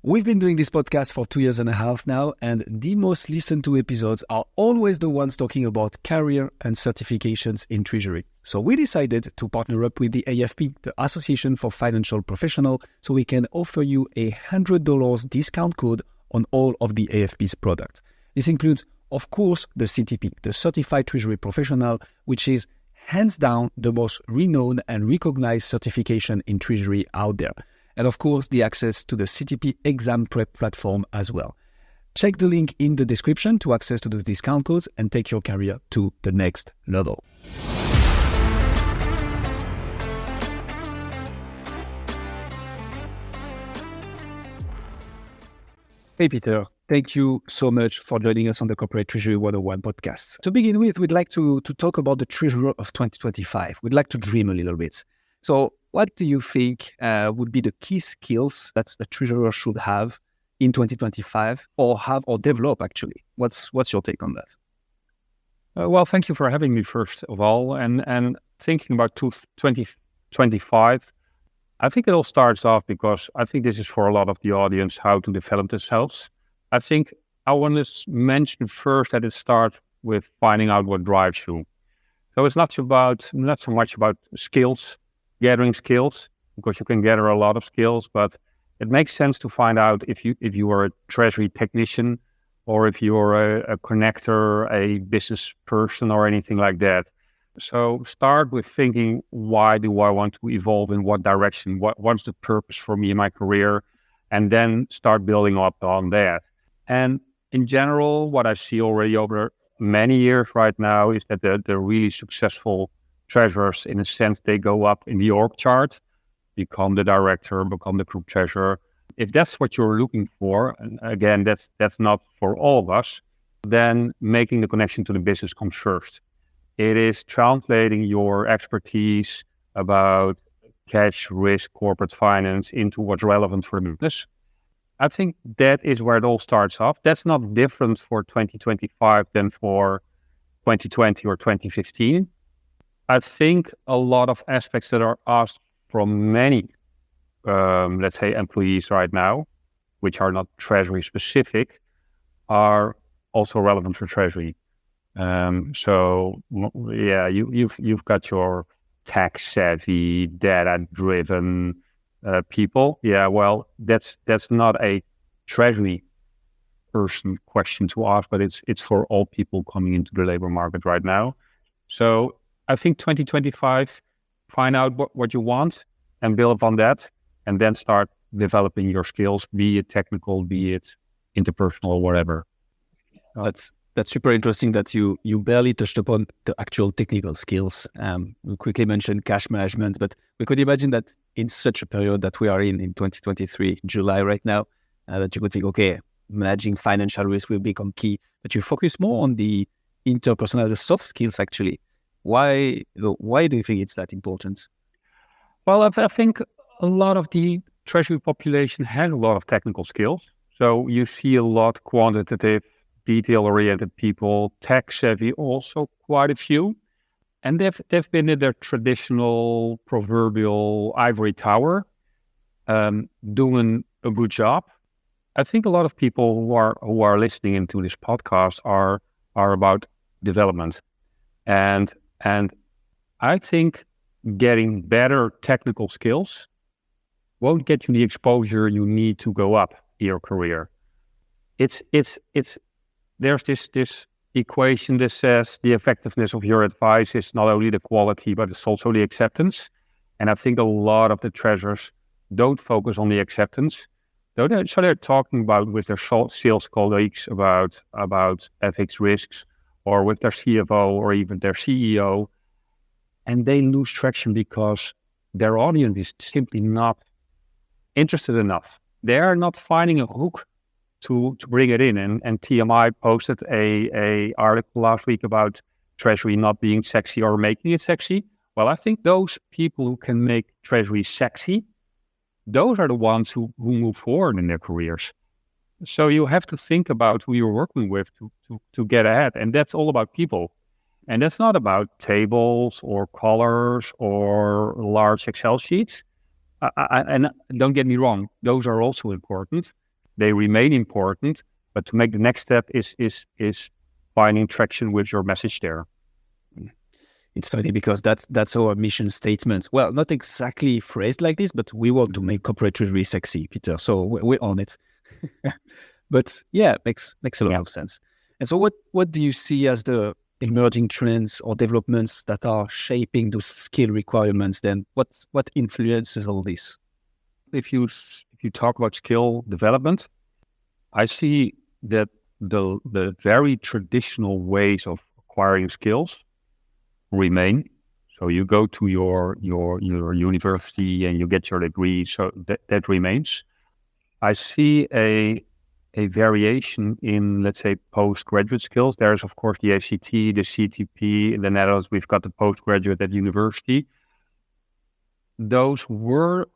We've been doing this podcast for 2.5 years now, and the most listened to episodes are always the ones talking about career and certifications in Treasury. So we decided to partner up with the AFP, the Association for Financial Professionals, so we can offer you a $100 discount code on all of the AFP's products. This includes, of course, the CTP, the Certified Treasury Professional, which is hands down the most renowned and recognized certification in Treasury out there. And of course, the access to the CTP exam prep platform as well. Check the link in the description to access to those discount codes and take your career to the next level. Hey, Peter. Thank you so much for joining us on the Corporate Treasury 101 podcast. To begin with, we'd like to talk about the Treasurer of 2025. We'd like to dream a little bit. So what do you think would be the key skills that a treasurer should have in 2025 or develop, actually? What's your take on that? Well, thank you for having me, first of all. And thinking about 2025, I think it all starts off because I think this is for a lot of the audience, how to develop themselves. I think I want to mention first that it starts with finding out what drives you. So it's not so much about skills, gathering skills, because you can gather a lot of skills, but it makes sense to find out if you are a treasury technician or if you're a connector, a business person or anything like that. So start with thinking, why do I want to evolve, in what direction? What's the purpose for me in my career? And then start building up on that. And in general, what I see already over many years right now is that the really successful treasurers, in a sense, they go up in the org chart, become the director, become the group treasurer. If that's what you're looking for, and again, that's not for all of us, then making the connection to the business comes first. It is translating your expertise about cash, risk, corporate finance into what's relevant for the business. I think that is where it all starts off. That's not different for 2025 than for 2020 or 2015. I think a lot of aspects that are asked from many, let's say, employees right now, which are not Treasury specific, are also relevant for Treasury. So yeah, you've got your tax savvy, data driven people. Yeah, well, that's not a Treasury person question to ask, but it's for all people coming into the labor market right now. So I think 2025, find out what you want and build upon that, and then start developing your skills, be it technical, be it interpersonal, or whatever. That's super interesting that you barely touched upon the actual technical skills. We quickly mentioned cash management, but we could imagine that in such a period that we are in 2023, July right now, that you could think, okay, managing financial risk will become key, but you focus more on the interpersonal, the soft skills actually. Why do you think it's that important? Well, I think a lot of the Treasury population has a lot of technical skills. So you see a lot quantitative, detail-oriented people, tech-savvy also quite a few. And they've been in their traditional proverbial ivory tower, doing a good job. I think a lot of people who are listening into this podcast are about development. And I think getting better technical skills won't get you the exposure you need to go up in your career. There's this equation that says the effectiveness of your advice is not only the quality, but it's also the acceptance. And I think a lot of the treasurers don't focus on the acceptance. So they're talking about with their sales colleagues about FX risks, or with their CFO or even their CEO, and they lose traction because their audience is simply not interested enough. They are not finding a hook to bring it in. And TMI posted a article last week about Treasury not being sexy or making it sexy. Well, I think those people who can make Treasury sexy, those are the ones who move forward in their careers. So you have to think about who you're working with to get ahead. And that's all about people. And that's not about tables or colors or large Excel sheets. And don't get me wrong, those are also important. they remain important, but to make the next step is finding traction with your message there. It's funny because that's our mission statement. Well, not exactly phrased like this, but we want to make corporate treasury sexy, Peter. So we're on it. But yeah, makes a lot of sense. And so what do you see as the emerging trends or developments that are shaping those skill requirements then? What influences all this? If you talk about skill development, I see that the very traditional ways of acquiring skills remain. So you go to your university and you get your degree, so that remains. I see a variation in, let's say, postgraduate skills. There's, of course, the ACT, the CTP. In the Netherlands, we've got the postgraduate at university. Those were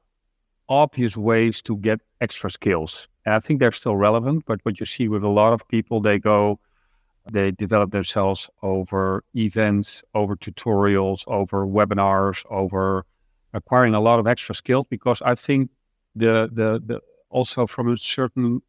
obvious ways to get extra skills. And I think they're still relevant, but what you see with a lot of people, they develop themselves over events, over tutorials, over webinars, over acquiring a lot of extra skills, because I think the also from a certain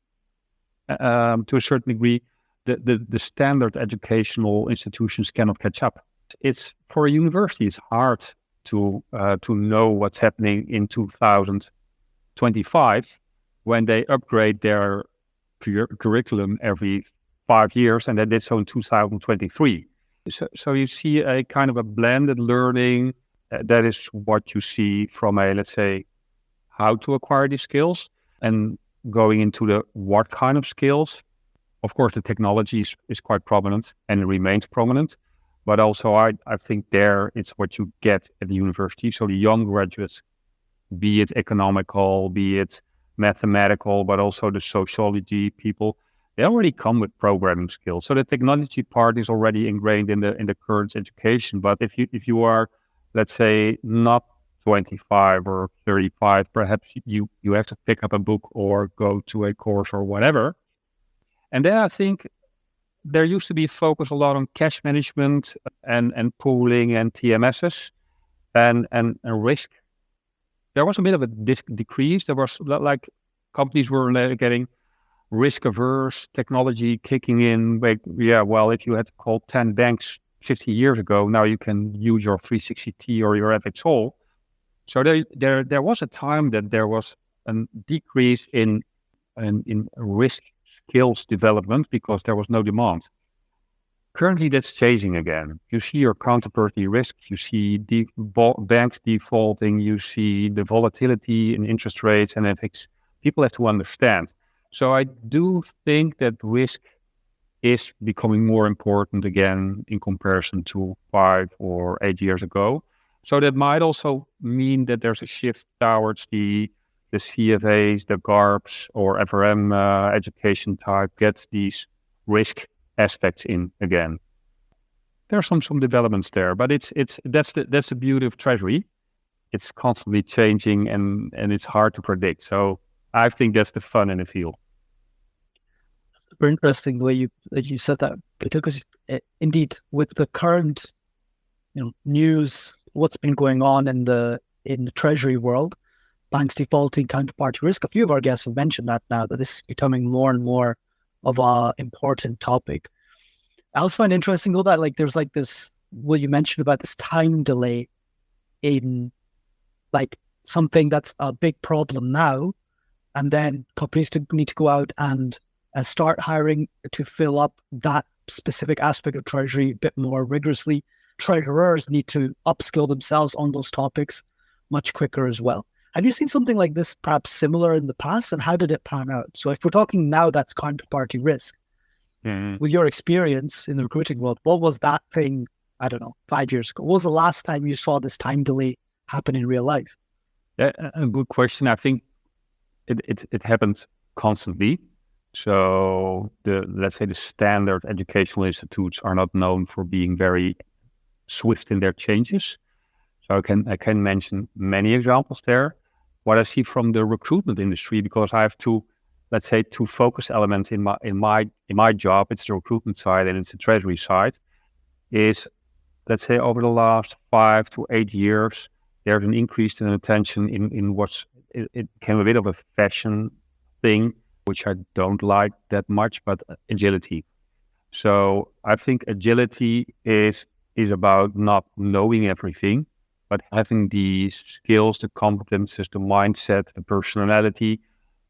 to a certain degree, the standard educational institutions cannot catch up. It's for a university, it's hard to know what's happening in 2025 when they upgrade their curriculum every 5 years, and they did so in 2023. So you see a kind of a blended learning. That is what you see from a, let's say, how to acquire these skills, and going into the what kind of skills. Of course, the technology is quite prominent and it remains prominent, but also I think there it's what you get at the university. So the young graduates, be it economical, be it mathematical, but also the sociology people, they already come with programming skills. So the technology part is already ingrained in the current education. But if you are, let's say, not 25 or 35, perhaps you have to pick up a book or go to a course or whatever. And then I think there used to be focus a lot on cash management and pooling and TMSs and risk. There was a bit of a decrease. There was like companies were getting risk averse, technology kicking in. Well, if you had to call 10 banks 50 years ago, now you can use your 360T or your FXall. So there was a time that there was a decrease in risk skills development because there was no demand. Currently, that's changing again. You see your counterparty risk, you see banks defaulting, you see the volatility in interest rates and FX. People have to understand. So I do think that risk is becoming more important again in comparison to 5 or 8 years ago. So that might also mean that there's a shift towards the CFAs, the GARPs or FRM education type gets these risk aspects in again. There are some developments there, but that's the beauty of Treasury. It's constantly changing and it's hard to predict. So I think that's the fun in the field. Super interesting the way you said that, because indeed with the current news, what's been going on in the Treasury world, banks defaulting, counterparty risk. A few of our guests have mentioned that now, that this is becoming more and more of an important topic. I also find interesting though that there's this, what you mentioned about this time delay in something that's a big problem now, and then companies need to go out and start hiring to fill up that specific aspect of Treasury a bit more rigorously. Treasurers need to upskill themselves on those topics much quicker as well. Have you seen something like this perhaps similar in the past, and how did it pan out? So if we're talking now, that's counterparty risk. Mm-hmm. With your experience in the recruiting world, what was that thing, 5 years ago? What was the last time you saw this time delay happen in real life? A good question. I think it happens constantly. So let's say the standard educational institutes are not known for being very swift in their changes. So I can mention many examples there. What I see from the recruitment industry, because I have two focus elements in my job. It's the recruitment side and it's the Treasury side. Is, let's say, over the last 5 to 8 years, there's an increase in attention in it became a bit of a fashion thing which I don't like that much, but agility. So I think agility is about not knowing everything, but having the skills, the competences, the mindset, the personality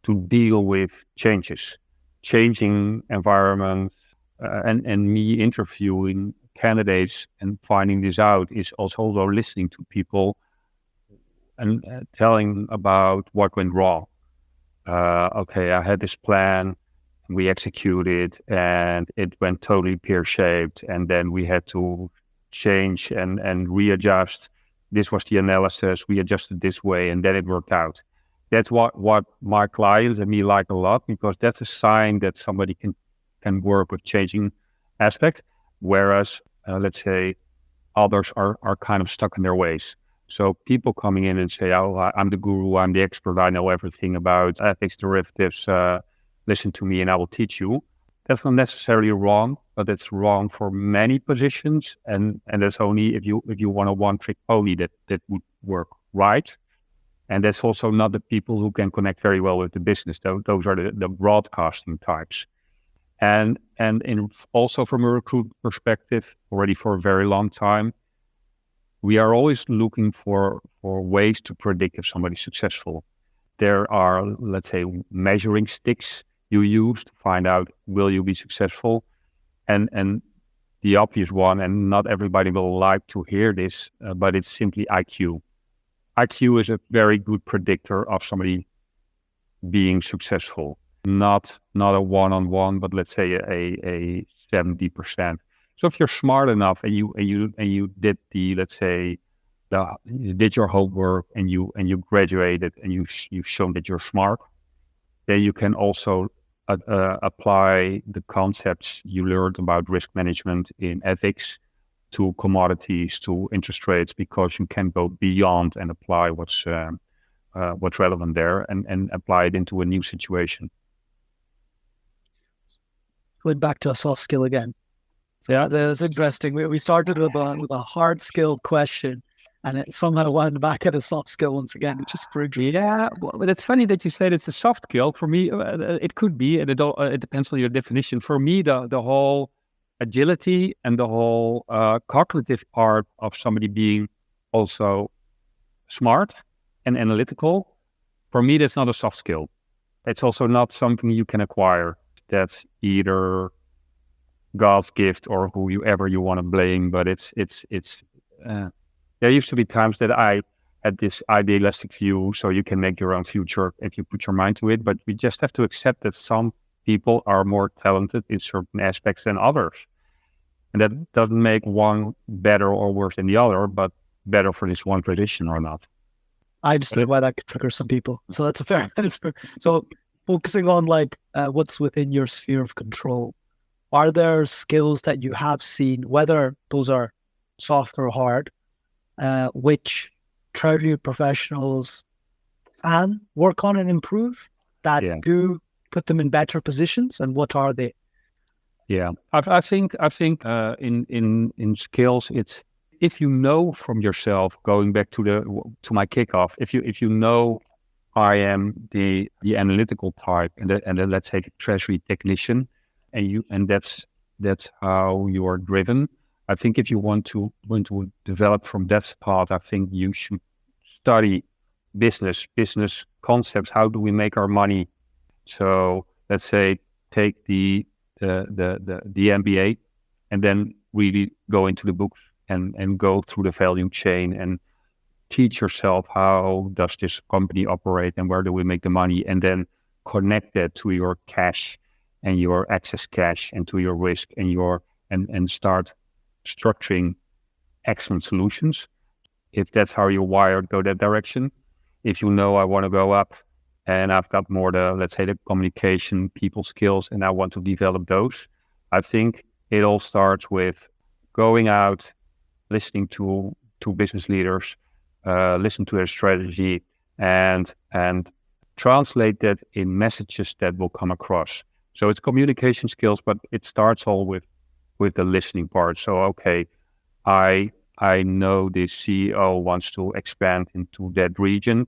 to deal with changes, changing environments, and me interviewing candidates and finding this out is also listening to people and telling about what went wrong. Okay, I had this plan, we executed, and it went totally pear-shaped, and then we had to change and readjust. This was the analysis, we adjusted this way, and then it worked out. That's what my clients and me like a lot, because that's a sign that somebody can work with changing aspect, whereas, let's say, others are kind of stuck in their ways. So people coming in and say, oh, I'm the guru, I'm the expert, I know everything about ethics, derivatives, listen to me and I will teach you. That's not necessarily wrong, but it's wrong for many positions. And that's only if you want a one-trick pony that would work right. And that's also not the people who can connect very well with the business. Those are the broadcasting types. And also from a recruit perspective, already for a very long time, we are always looking for ways to predict if somebody's successful. There are, let's say, measuring sticks you use to find out, will you be successful? And the obvious one, and not everybody will like to hear this, but it's simply IQ. IQ is a very good predictor of somebody being successful. Not a one-on-one, but let's say a 70%. So if you're smart enough and you did the, let's say, you did your homework and you graduated and you've shown that you're smart, then you can also apply the concepts you learned about risk management in ethics to commodities, to interest rates, because you can go beyond and apply what's relevant there and apply it into a new situation. Going back to a soft skill again. So yeah, that's interesting. We started with a hard skill question, and it somehow wound back at a soft skill once again, which is pretty. Yeah, but it's funny that you said it's a soft skill. For me, it could be, and it depends on your definition. For me, the whole agility and the whole cognitive part of somebody being also smart and analytical, for me, that's not a soft skill. It's also not something you can acquire. That's either God's gift or whoever you want to blame, but it's there used to be times that I had this idealistic view, so you can make your own future if you put your mind to it, but we just have to accept that some people are more talented in certain aspects than others. And that doesn't make one better or worse than the other, but better for this one position or not. I understand why that could trigger some people. So that's a fair answer. So focusing on what's within your sphere of control, are there skills that you have seen, whether those are soft or hard, which Treasury professionals can work on and improve that do put them in better positions, and what are they? Yeah, I think in skills, it's if you know from yourself, going back to my kickoff, if you know I am the analytical type and then let's say treasury technician, and that's how you are driven. I think if you want to develop from that path, I think you should study business concepts. How do we make our money? So let's say take the MBA and then really go into the books and go through the value chain and teach yourself how does this company operate and where do we make the money, and then connect that to your cash and your excess cash and to your risk and start structuring excellent solutions. If that's how you're wired, go that direction. If you know I want to go up and I've got more the communication, people skills, and I want to develop those, I think it all starts with going out, listening to business leaders, listen to their strategy, and translate that in messages that will come across. So it's communication skills, but it starts all with the listening part. So, okay, I know the CEO wants to expand into that region.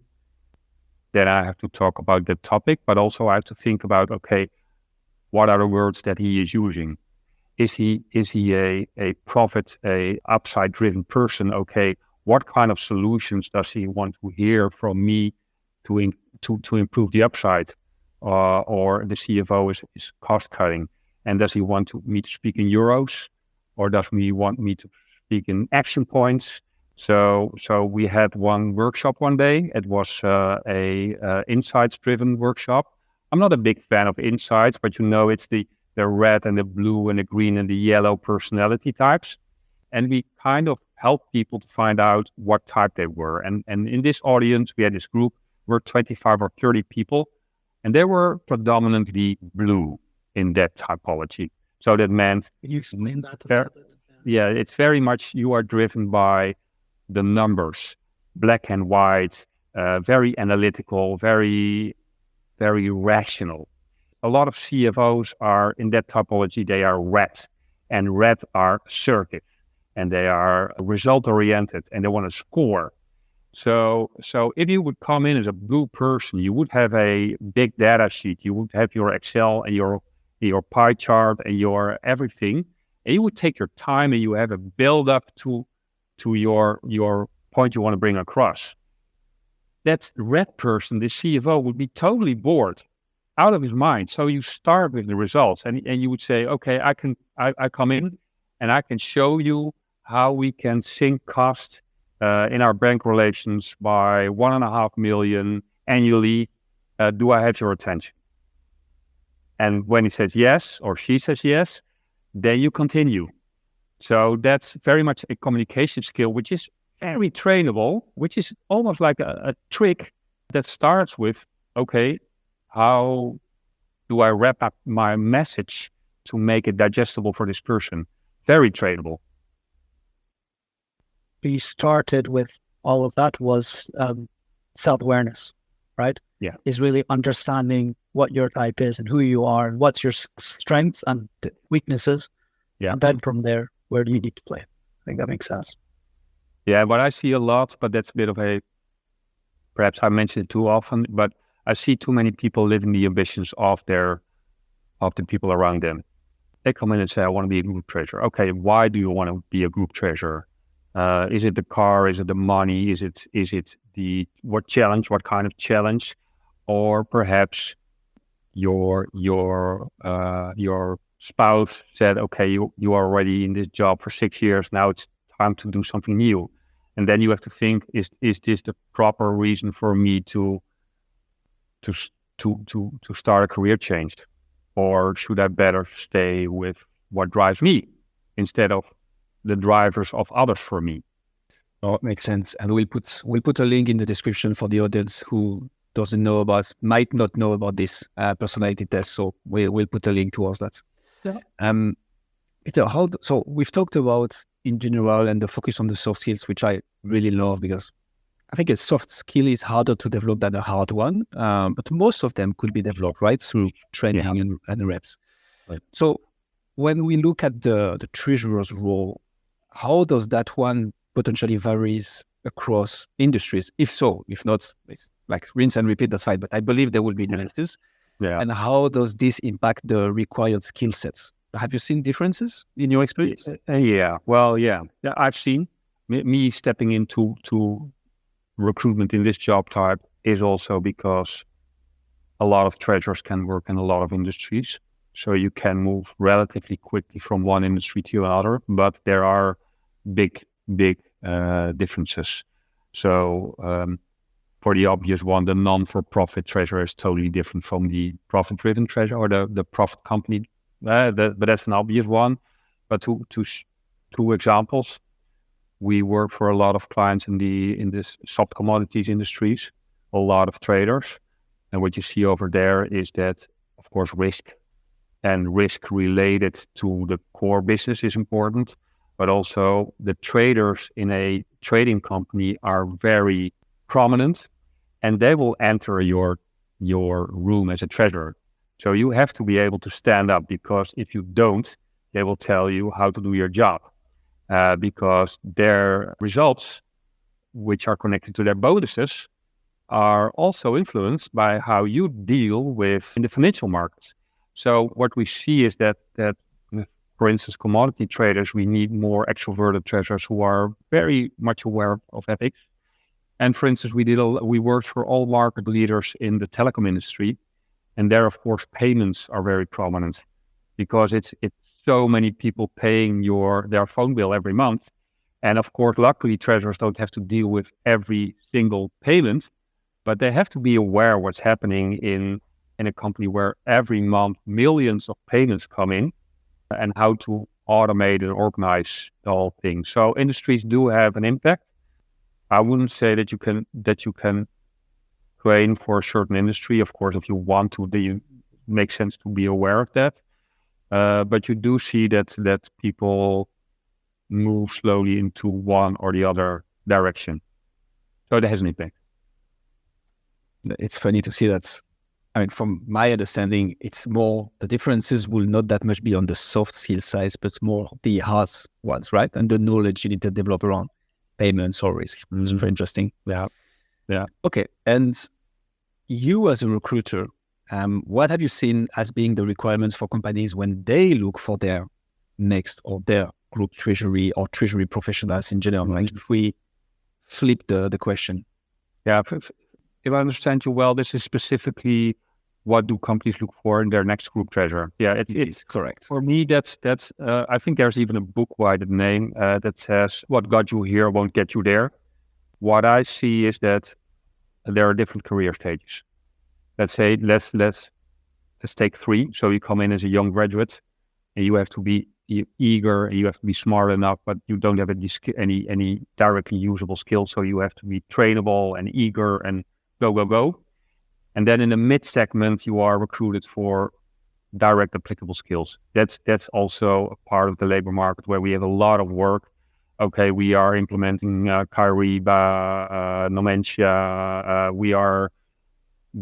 then I have to talk about the topic, but also I have to think about, okay, what are the words that he is using? Is he a profit, a upside driven person? Okay, what kind of solutions does he want to hear from me to improve the upside? Or the CFO is cost cutting, and does he want me to speak in euros, or does he want me to speak in action points? So we had one workshop one day. It was a insights driven workshop. I'm not a big fan of insights, but it's the red and the blue and the green and the yellow personality types. And we kind of helped people to find out what type they were. And in this audience, we had this group, we're 25 or 30 people, and they were predominantly blue in that typology. So that meant... You explain that a little bit. Yeah, it's very much you are driven by the numbers, black and white, very analytical, very, very rational. A lot of CFOs are in that typology, they are red, and red are assertive, and they are result oriented, and they want to score. So if you would come in as a blue person, you would have a big data sheet, you would have your Excel and your pie chart and your everything, and you would take your time and you have a build up to your point you want to bring across. That red person, the CFO, would be totally bored, out of his mind. So you start with the results, and you would say, okay, I come in and I can show you how we can sink cost in our bank relations by 1.5 million annually. Do I have your attention? And when he says yes, or she says yes, then you continue. So that's very much a communication skill, which is very trainable, which is almost like a trick that starts with, okay, how do I wrap up my message to make it digestible for this person? Very trainable. We started with all of that was self-awareness, right? Yeah. Is really understanding what your type is and who you are and what's your strengths and weaknesses. Yeah. And then from there, where do you need to play? I think that makes sense. Yeah, what I see a lot, but that's a bit of perhaps I mention it too often, but I see too many people living the ambitions of the people around them. They come in and say, I want to be a group treasurer. Okay, why do you want to be a group treasurer? Is it the car? Is it the money? Is it what kind of challenge? Or perhaps your spouse said, okay, you are already in this job for 6 years. Now it's time to do something new. And then you have to think, is this the proper reason for me to start a career change? Or should I better stay with what drives me instead of the drivers of others for me? Oh, it makes sense. And we'll put a link in the description for the audience who might not know about this personality test. So we'll put a link towards that. Yeah. Pieter, so we've talked about in general and the focus on the soft skills, which I really love because I think a soft skill is harder to develop than a hard one, but most of them could be developed, right, through training and reps. Right. So when we look at the treasurer's role, how does that one potentially varies across industries? If so, if not, it's like rinse and repeat, that's fine. But I believe there will be nuances. Yeah. And how does this impact the required skill sets? Have you seen differences in your experience? Yeah. Well, yeah. I've seen me stepping into recruitment in this job type is also because a lot of treasurers can work in a lot of industries. So you can move relatively quickly from one industry to another, but there are big differences. So for the obvious one, the non-for-profit treasurer is totally different from the profit-driven treasurer or the profit company. But that's an obvious one. But two examples. We work for a lot of clients in this soft commodities industries, a lot of traders. And what you see over there is that, of course, risk and risk related to the core business is important. But also the traders in a trading company are very prominent and they will enter your room as a treasurer. So you have to be able to stand up because if you don't, they will tell you how to do your job. Because their results, which are connected to their bonuses, are also influenced by how you deal with in the financial markets. So what we see is that for instance, commodity traders, we need more extroverted treasurers who are very much aware of ethics. And for instance, we worked for all market leaders in the telecom industry, and there, of course, payments are very prominent because it's so many people paying their phone bill every month. And of course, luckily, treasurers don't have to deal with every single payment, but they have to be aware what's happening in a company where every month millions of payments come in, and how to automate and organize the whole thing. So industries do have an impact. I wouldn't say that you can train for a certain industry. Of course, if you want to, it makes sense to be aware of that. But you do see that people move slowly into one or the other direction. So that has an impact. It's funny to see that. I mean, from my understanding, it's more the differences will not that much be on the soft skill side, but more the hard ones, right? And the knowledge you need to develop around payments or risk. It's very interesting. Yeah. Okay. And you as a recruiter, what have you seen as being the requirements for companies when they look for their next or their group treasury or treasury professionals in general? Like if we flip the question. Yeah. If I understand you well, this is specifically what do companies look for in their next group treasurer? Yeah, it's correct. For me, that's. I think there's even a book by the name that says, "What got you here won't get you there." What I see is that there are different career stages. Let's say let's take 3. So you come in as a young graduate, and you have to be eager, and you have to be smart enough, but you don't have any directly usable skills. So you have to be trainable and eager and go. And then in the mid segment, you are recruited for direct applicable skills. That's also a part of the labor market where we have a lot of work. Okay, we are implementing Kyriba, Nomentia. We are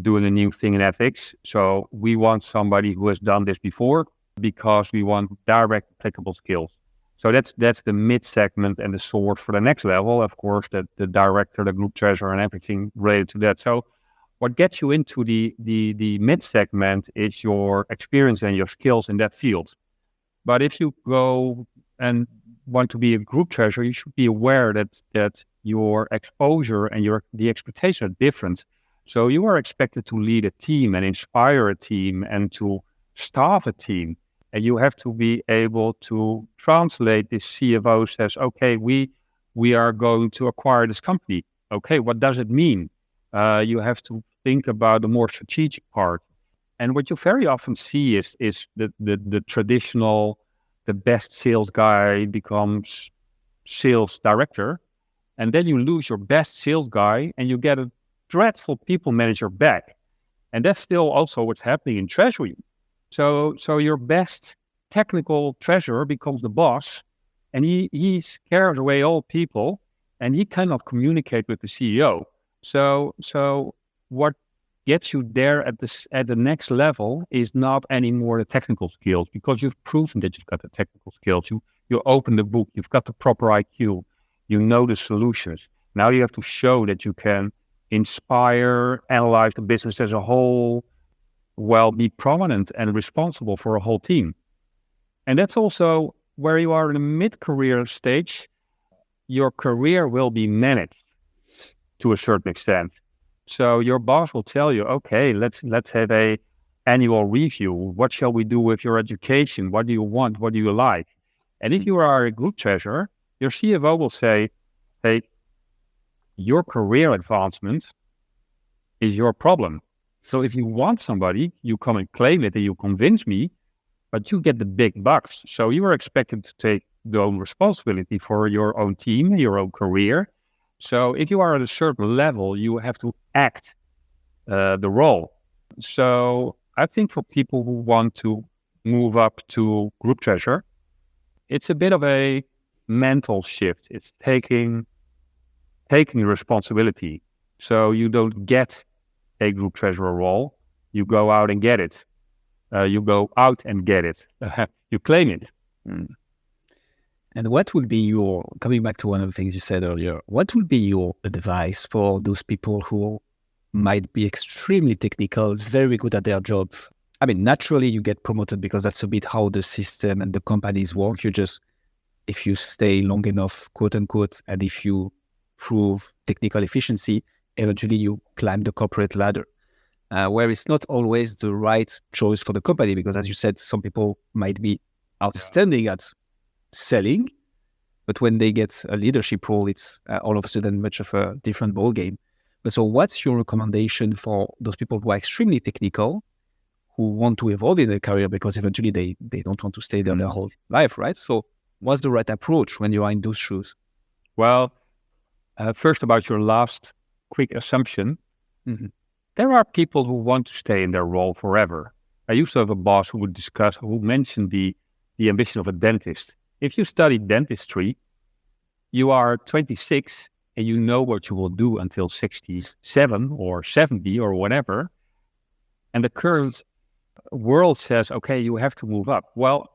doing a new thing in ethics. So we want somebody who has done this before because we want direct applicable skills. So that's the mid segment, and the source for the next level, of course, the director, the group treasurer, and everything related to that. So what gets you into the mid segment is your experience and your skills in that field. But if you go and want to be a group treasurer, you should be aware that your exposure and the expectations are different. So you are expected to lead a team and inspire a team and to staff a team. And you have to be able to translate this. CFO says, okay, we are going to acquire this company. Okay, what does it mean? You have to think about the more strategic part. And what you very often see is the traditional, the best sales guy becomes sales director. And then you lose your best sales guy and you get a dreadful people manager back. And that's still also what's happening in treasury. So your best technical treasurer becomes the boss, and he scares away all people, and he cannot communicate with the CEO. So what gets you there at the next level is not anymore the technical skills, because you've proven that you've got the technical skills. You open the book, you've got the proper IQ, you know the solutions. Now you have to show that you can inspire, analyze the business as a whole, be prominent and responsible for a whole team. And that's also where you are in a mid-career stage. Your career will be managed to a certain extent. So your boss will tell you, okay, let's have a annual review. What shall we do with your education? What do you want? What do you like? And if you are a group treasurer, your CFO will say, hey, your career advancement is your problem. So if you want somebody, you come and claim it and you convince me, but you get the big bucks. So you are expected to take the own responsibility for your own team, your own career. So if you are at a certain level, you have to act the role. So I think for people who want to move up to group treasurer, it's a bit of a mental shift. It's taking responsibility. So you don't get a group treasurer role, you go out and get it. You claim it. And what would be coming back to one of the things you said earlier, what would be your advice for those people who might be extremely technical, very good at their job. I mean, naturally you get promoted because that's a bit how the system and the companies work. If you stay long enough, quote unquote, and if you prove technical efficiency, eventually you climb the corporate ladder. Where it's not always the right choice for the company, because as you said, some people might be outstanding at selling, but when they get a leadership role, it's all of a sudden much of a different ballgame. But so what's your recommendation for those people who are extremely technical, who want to evolve in their career because eventually they don't want to stay there their whole life, right? So what's the right approach when you are in those shoes? Well, first about your last quick assumption, there are people who want to stay in their role forever. I used to have a boss who mentioned the ambition of a dentist. If you study dentistry, you are 26 and you know what you will do until 67 or 70 or whatever. And the current world says, okay, you have to move up. Well,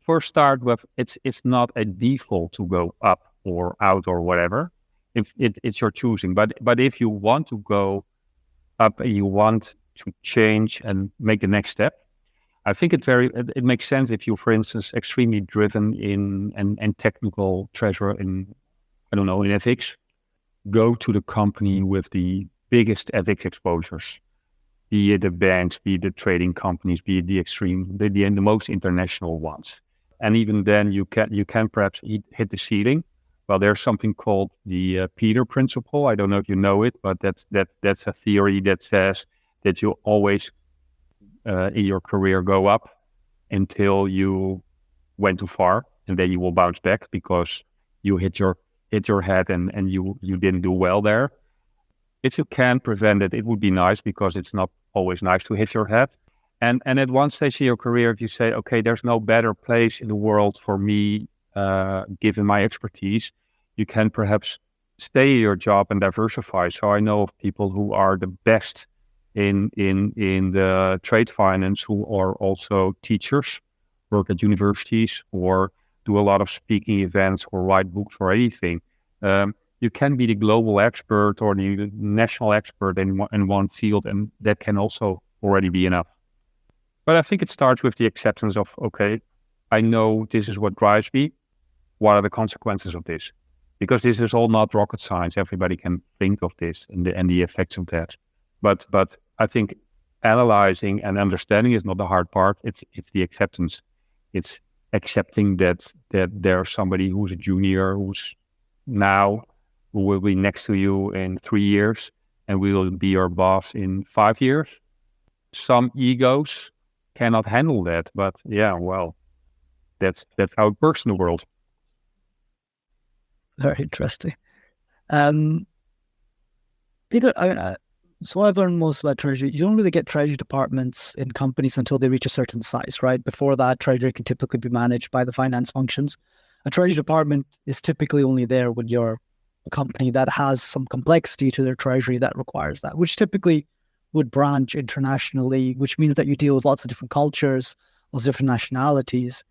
for start with, it's not a default to go up or out or whatever. If it's your choosing. But if you want to go up and you want to change and make the next step, I think it makes sense if you, for instance, extremely driven in and technical treasure in ethics, go to the company with the biggest ethics exposures, be it the banks, be it the trading companies, be it the most international ones. And even then you can perhaps hit the ceiling. Well, there's something called the Peter principle. I don't know if you know it, but that's a theory that says that you always in your career go up until you went too far, and then you will bounce back because you hit your head and you didn't do well there. If you can prevent it, it would be nice, because it's not always nice to hit your head. And at one stage in your career, if you say, okay, there's no better place in the world for me, given my expertise, you can perhaps stay in your job and diversify. So I know of people who are the best in the trade finance, who are also teachers, work at universities, or do a lot of speaking events or write books or anything. You can be the global expert or the national expert in one field, and that can also already be enough. But I think it starts with the acceptance of, okay, I know this is what drives me. What are the consequences of this? Because this is all not rocket science. Everybody can think of this and the effects of that. But I think analyzing and understanding is not the hard part. It's the acceptance. It's accepting that there's somebody who's a junior, who will be next to you in 3 years, and will be your boss in 5 years. Some egos cannot handle that, but that's how it works in the world. Very interesting. Peter, so I've learned most about Treasury. You don't really get Treasury departments in companies until they reach a certain size, right? Before that, Treasury can typically be managed by the finance functions. A Treasury department is typically only there when you're a company that has some complexity to their Treasury that requires that, which typically would branch internationally, which means that you deal with lots of different cultures, lots of different nationalities.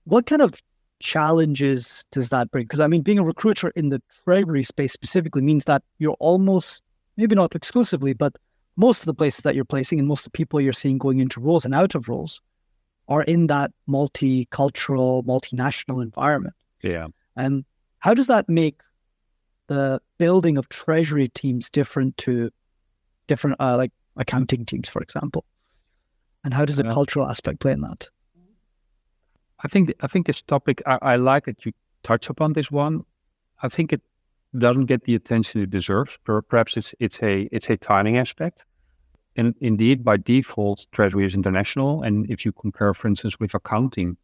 What kind of challenges does that bring? Because I mean, being a recruiter in the Treasury space specifically means that you're almost, maybe not exclusively, but most of the places that you're placing and most of the people you're seeing going into roles and out of roles are in that multicultural, multinational environment. Yeah. And how does that make the building of Treasury teams different to different like accounting teams, for example? And how does the cultural aspect play in that? I think this topic, I like that you touch upon this one. I think it doesn't get the attention it deserves. Perhaps it's a timing aspect. And indeed, by default, Treasury is international. And if you compare, for instance, with accounting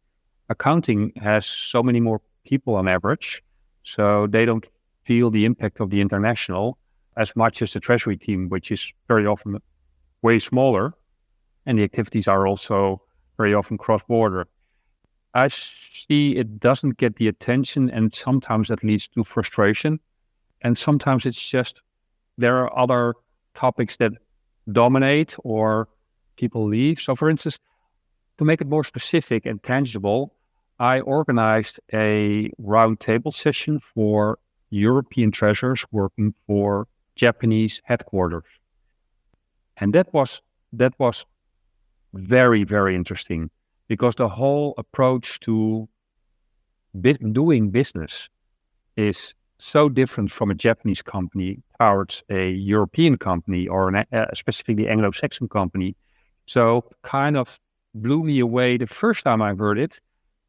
has so many more people on average, so they don't feel the impact of the international as much as the Treasury team, which is very often way smaller, and the activities are also very often cross-border. I see it doesn't get the attention, and sometimes that leads to frustration. And sometimes it's just there are other topics that dominate or people leave. So for instance, to make it more specific and tangible, I organized a roundtable session for European treasurers working for Japanese headquarters. And that was very, very interesting, because the whole approach to doing business is so different from a Japanese company towards a European company or specifically Anglo-Saxon company. So kind of blew me away the first time I heard it.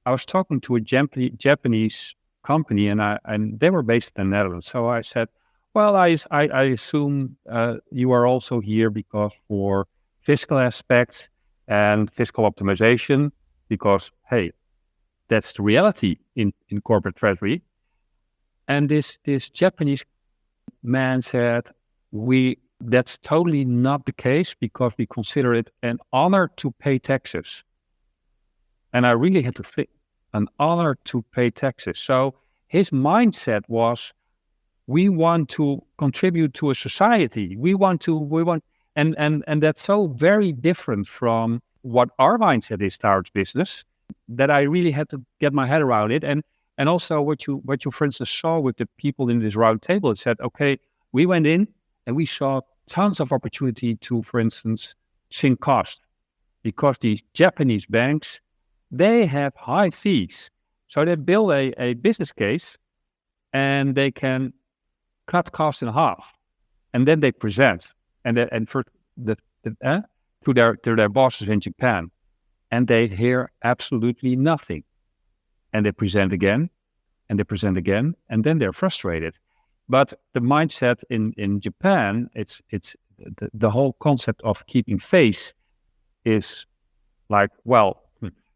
I was talking to a Japanese company, and they were based in the Netherlands. So I said, well, I assume you are also here because for fiscal aspects and fiscal optimization, because, hey, that's the reality in corporate treasury. And this Japanese man said, that's totally not the case, because we consider it an honor to pay taxes. And I really had to think, an honor to pay taxes. So his mindset was, we want to contribute to a society. And that's so very different from what our mindset is towards business, that I really had to get my head around it. And also what you for instance saw with the people in this round table, it said, okay, we went in and we saw tons of opportunity to, for instance, sink cost, because these Japanese banks, they have high fees. So they build a business case and they can cut costs in half, and then they present to their bosses in Japan, and they hear absolutely nothing, and they present again, and and then they're frustrated. But the mindset in Japan, it's the whole concept of keeping face is like, well,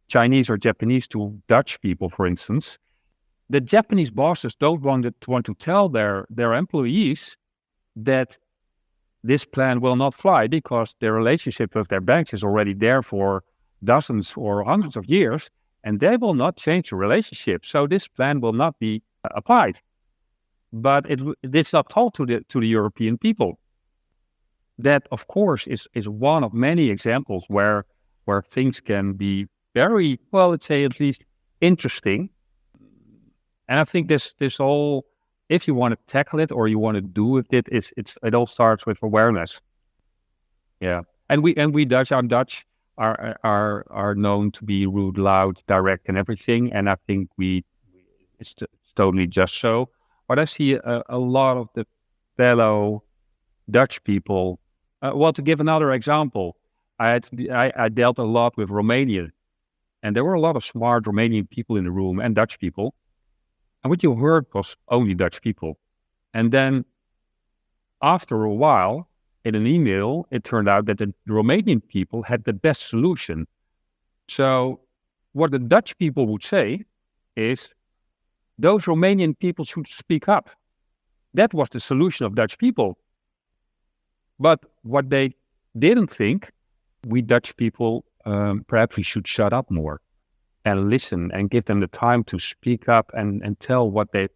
Chinese or Japanese to Dutch people, for instance. The Japanese bosses don't want to tell their employees that this plan will not fly, because their relationship with their banks is already there for dozens or hundreds of years, and they will not change the relationship. So this plan will not be applied. But it's not told to the European people. That, of course, is one of many examples where things can be very, well, let's say at least interesting. And I think this whole, if you want to tackle it or you want to do with it, it all starts with awareness. Yeah, and we Dutch are known to be rude, loud, direct, and everything. And I think it's totally just so. But I see a lot of the fellow Dutch people. Well, to give another example, I dealt a lot with Romanian, and there were a lot of smart Romanian people in the room and Dutch people. And what you heard was only Dutch people. And then after a while, in an email, it turned out that the Romanian people had the best solution. So what the Dutch people would say is, those Romanian people should speak up. That was the solution of Dutch people. But what they didn't think, we Dutch people, perhaps we should shut up more and listen and give them the time to speak up and tell what they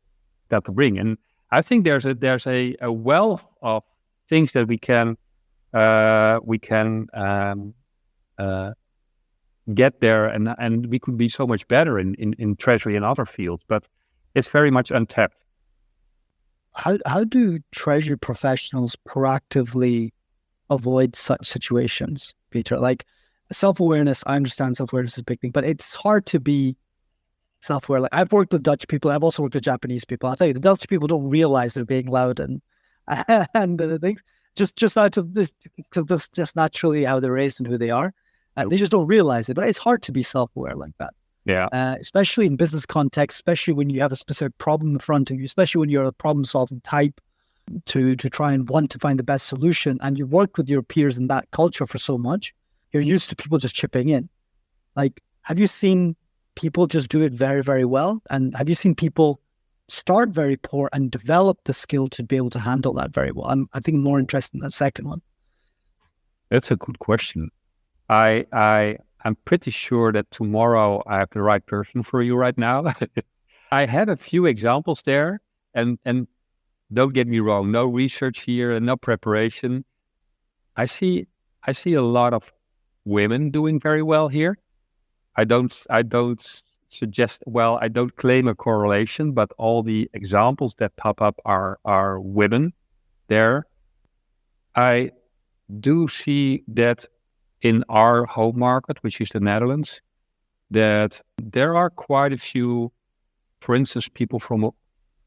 got to bring. And I think there's a wealth of things that we can get there, and we could be so much better in treasury and other fields, but it's very much untapped. How do treasury professionals proactively avoid such situations, Pieter? Like, self-awareness, I understand self-awareness is a big thing, but it's hard to be self-aware. Like, I've worked with Dutch people, I've also worked with Japanese people. I'll tell you, the Dutch people don't realize they're being loud and the things just out of this, just naturally how they're raised and who they are. They just don't realize it, but it's hard to be self-aware like that. Yeah. Especially in business context, especially when you have a specific problem in front of you, especially when you're a problem-solving type to try and want to find the best solution, and you've worked with your peers in that culture for so much, you're used to people just chipping in. Like, have you seen people just do it very, very well? And have you seen people start very poor and develop the skill to be able to handle that very well? I think I'm more interested in that second one. That's a good question. I'm pretty sure that tomorrow I have the right person for you right now. I had a few examples there, and don't get me wrong, no research here and no preparation. I see a lot of women doing very well here. I don't suggest, well, I don't claim a correlation, but all the examples that pop up are women there. I do see that in our home market, which is the Netherlands, that there are quite a few, for instance, people from,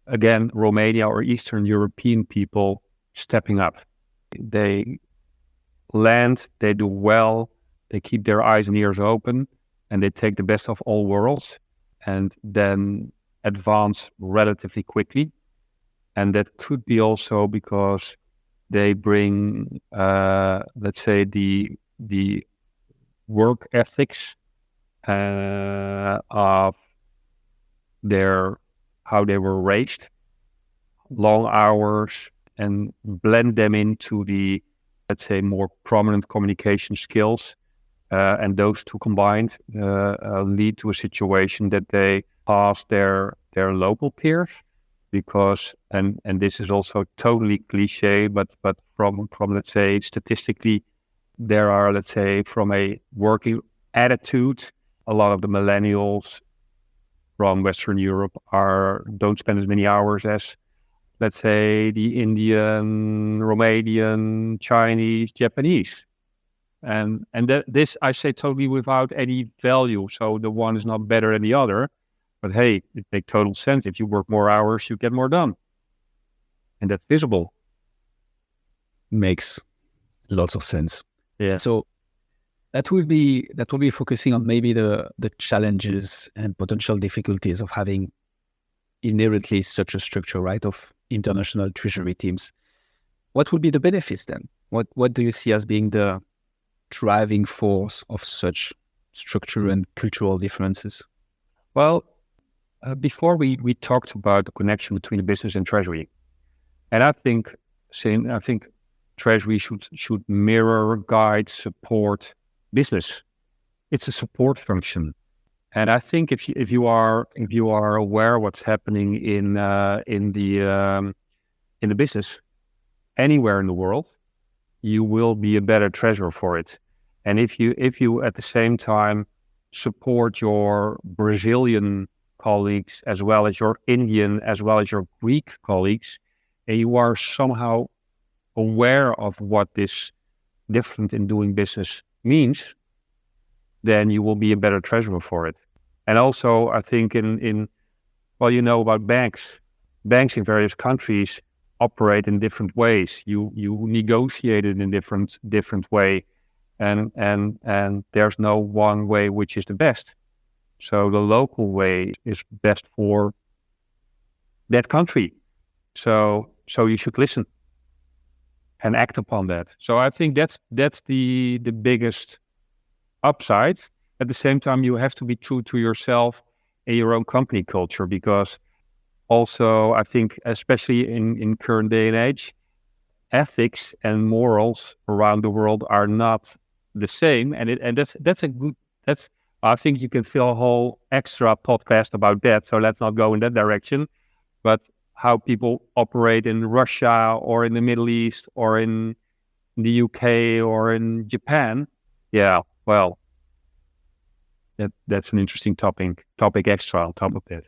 again, Romania or Eastern European people stepping up. They land, they do well, they keep their eyes and ears open, and they take the best of all worlds and then advance relatively quickly. And that could be also because they bring, let's say, the work ethics of how they were raised, long hours, and blend them into the, let's say, more prominent communication skills. And those two combined lead to a situation that they pass their local peers, because, and this is also totally cliche, but from let's say, statistically, there are, let's say, from a working attitude, a lot of the millennials from Western Europe don't spend as many hours as, let's say, the Indian, Romanian, Chinese, Japanese. And this I say totally without any value. So the one is not better than the other, but hey, it makes total sense. If you work more hours, you get more done, and that's visible. Makes lots of sense. Yeah. So that will be focusing on maybe the challenges and potential difficulties of having inherently such a structure, right, of international treasury teams. What would be the benefits then? What do you see as being the driving force of such structure and cultural differences? Well, before we talked about the connection between the business and treasury, and I think treasury should mirror, guide, support business. It's a support function, and I think if you are aware of what's happening in the business anywhere in the world, you will be a better treasurer for it. And if you at the same time support your Brazilian colleagues as well as your Indian, as well as your Greek colleagues, and you are somehow aware of what this different in doing business means, then you will be a better treasurer for it. And also, I think about banks. Banks in various countries operate in different ways. You negotiate it in different way, and there's no one way which is the best. So the local way is best for that country. So you should listen and act upon that. So I think that's the biggest upside. At the same time, you have to be true to yourself and your own company culture, because also I think, especially in current day and age, ethics and morals around the world are not the same, and I think you can fill a whole extra podcast about that. So let's not go in that direction. But how people operate in Russia or in the Middle East or in the UK or in Japan, yeah, well, that's an interesting topic extra on top of that.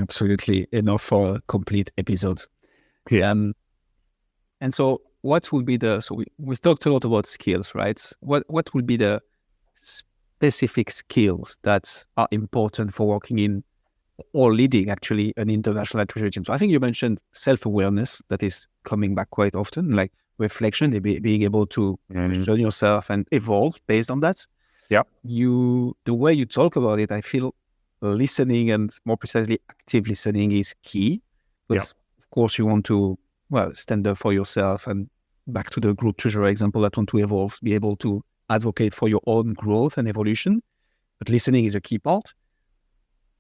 Absolutely enough for a complete episode. Yeah. And so what will be we talked a lot about skills, right? What will be the specific skills that are important for working in or leading actually an international treasury team? So I think you mentioned self-awareness, that is coming back quite often, like reflection, being able to question yourself and evolve based on that. Yeah. The way you talk about it, I feel listening, and more precisely active listening, is key. Because of course you want to stand up for yourself, and back to the group treasurer example, that want to evolve, be able to advocate for your own growth and evolution. But listening is a key part.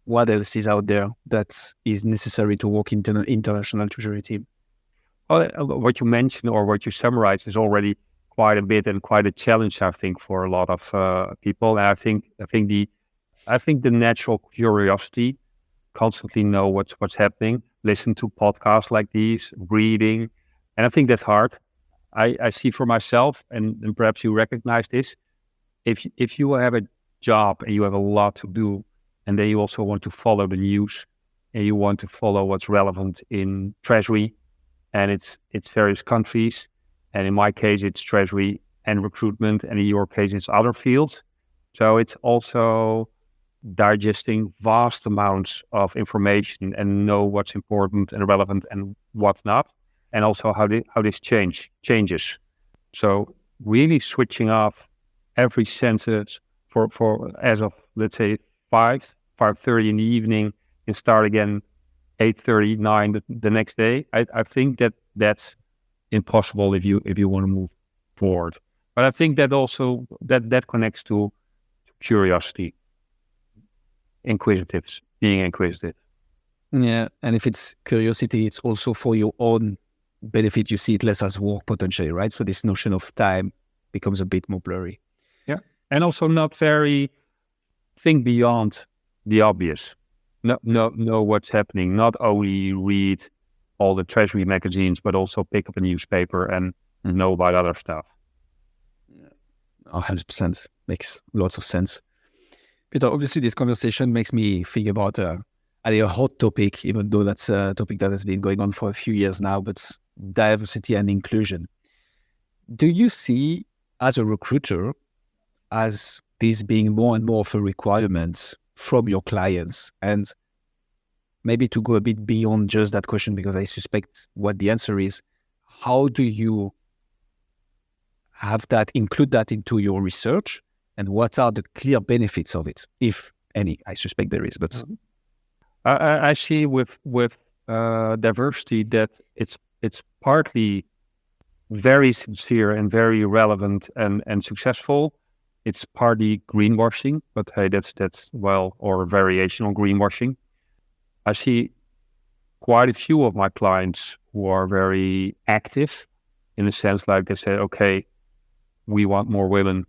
What else is out there that is necessary to work in an international treasury team? Well, what you mentioned or what you summarized is already quite a bit and quite a challenge, I think, for a lot of people. And I think the natural curiosity, constantly know what's happening, listen to podcasts like these, reading, and I think that's hard. I see for myself, and perhaps you recognize this. If you have a job and you have a lot to do, and then you also want to follow the news, and you want to follow what's relevant in treasury and its various countries, And in my case, it's treasury and recruitment, and in your case, it's other fields. So it's also digesting vast amounts of information and know what's important and relevant and what's not, and also how this changes. So really switching off every sentence for as of, let's say, 5:30 in the evening and start again 8:30, 9 the next day. I think that's impossible if you want to move forward. But I think that also that connects to curiosity, being inquisitive. Yeah, and if it's curiosity, it's also for your own benefit. You see it less as work potentially, right? So this notion of time becomes a bit more blurry. Yeah, and also not very think beyond the obvious. Know what's happening. Not only read all the treasury magazines, but also pick up a newspaper and know about other stuff. 100% makes lots of sense. Pieter, obviously this conversation makes me think about a hot topic, even though that's a topic that has been going on for a few years now, but diversity and inclusion. Do you see, as a recruiter, as this being more and more of a requirement from your clients? And maybe to go a bit beyond just that question, because I suspect what the answer is, how do you include that into your research, and what are the clear benefits of it, if any? I suspect there is, but I see with diversity that it's partly very sincere and very relevant and successful. It's partly greenwashing, but hey, that's or a variation on greenwashing. I see quite a few of my clients who are very active in the sense like they say, okay, we want more women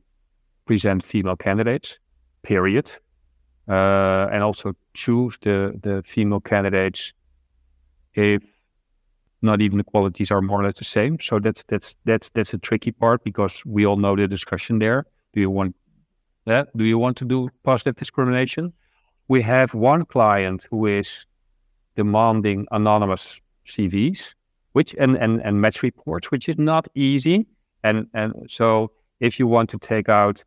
present female candidates, period. And also choose the female candidates if not even the qualities are more or less the same. So that's a tricky part, because we all know the discussion there. Do you want that? Do you want to do positive discrimination? We have one client who is demanding anonymous CVs, and match reports, which is not easy. And so if you want to take out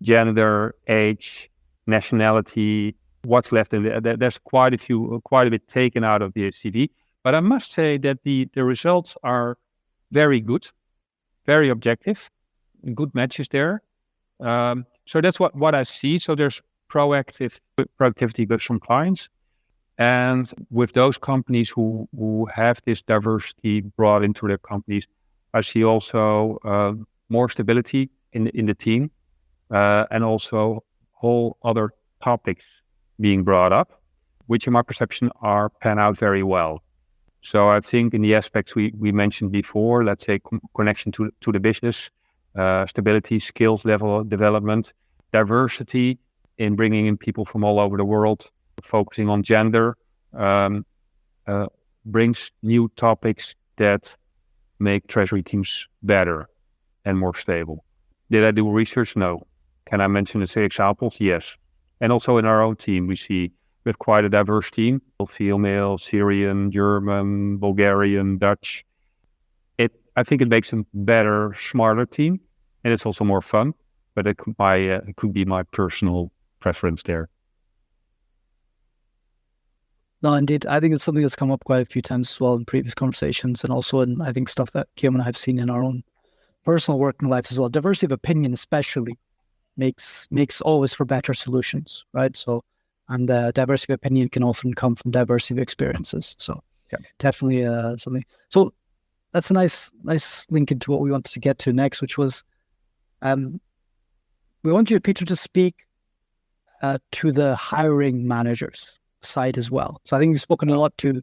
gender, age, nationality, what's left in there's quite a bit taken out of the CV. But I must say that the results are very good, very objective, good matches there. So that's what I see. So there's productivity goods from clients. And with those companies who have this diversity brought into their companies, I see also more stability in the team, and also whole other topics being brought up, which in my perception pan out very well. So I think in the aspects we mentioned before, let's say connection to the business, stability, skills level development, diversity in bringing in people from all over the world, focusing on gender, brings new topics that make treasury teams better and more stable. Did I do research? No. Can I mention say examples? Yes. And also in our own team, we have quite a diverse team: female, Syrian, German, Bulgarian, Dutch. I think it makes a better, smarter team, and it's also more fun. But it could be my personal preference there. No, indeed. I think it's something that's come up quite a few times as well in previous conversations, and also in, I think, stuff that Kim and I have seen in our own personal working lives as well. Diversity of opinion especially makes always for better solutions, right? So, and diversity of opinion can often come from diversity of experiences. So yeah, definitely something. So that's a nice link into what we wanted to get to next, which was we want you, Pieter, to speak to the hiring managers side as well. So I think you've spoken a lot to